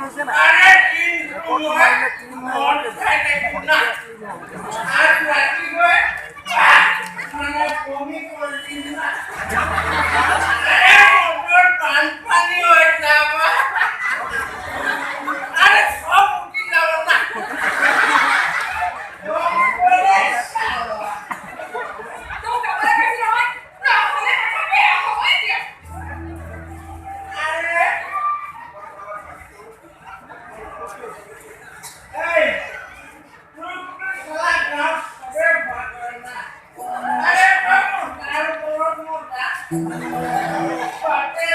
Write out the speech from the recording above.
হৈছে না আরে দিন রেকর্ড মাইলে 3 মন খাইতে না আর রাতি গয় মানে বমি করছি না আরে মোর পান পানি হয়ে যাব আরে সব উঠি যাব না Pakai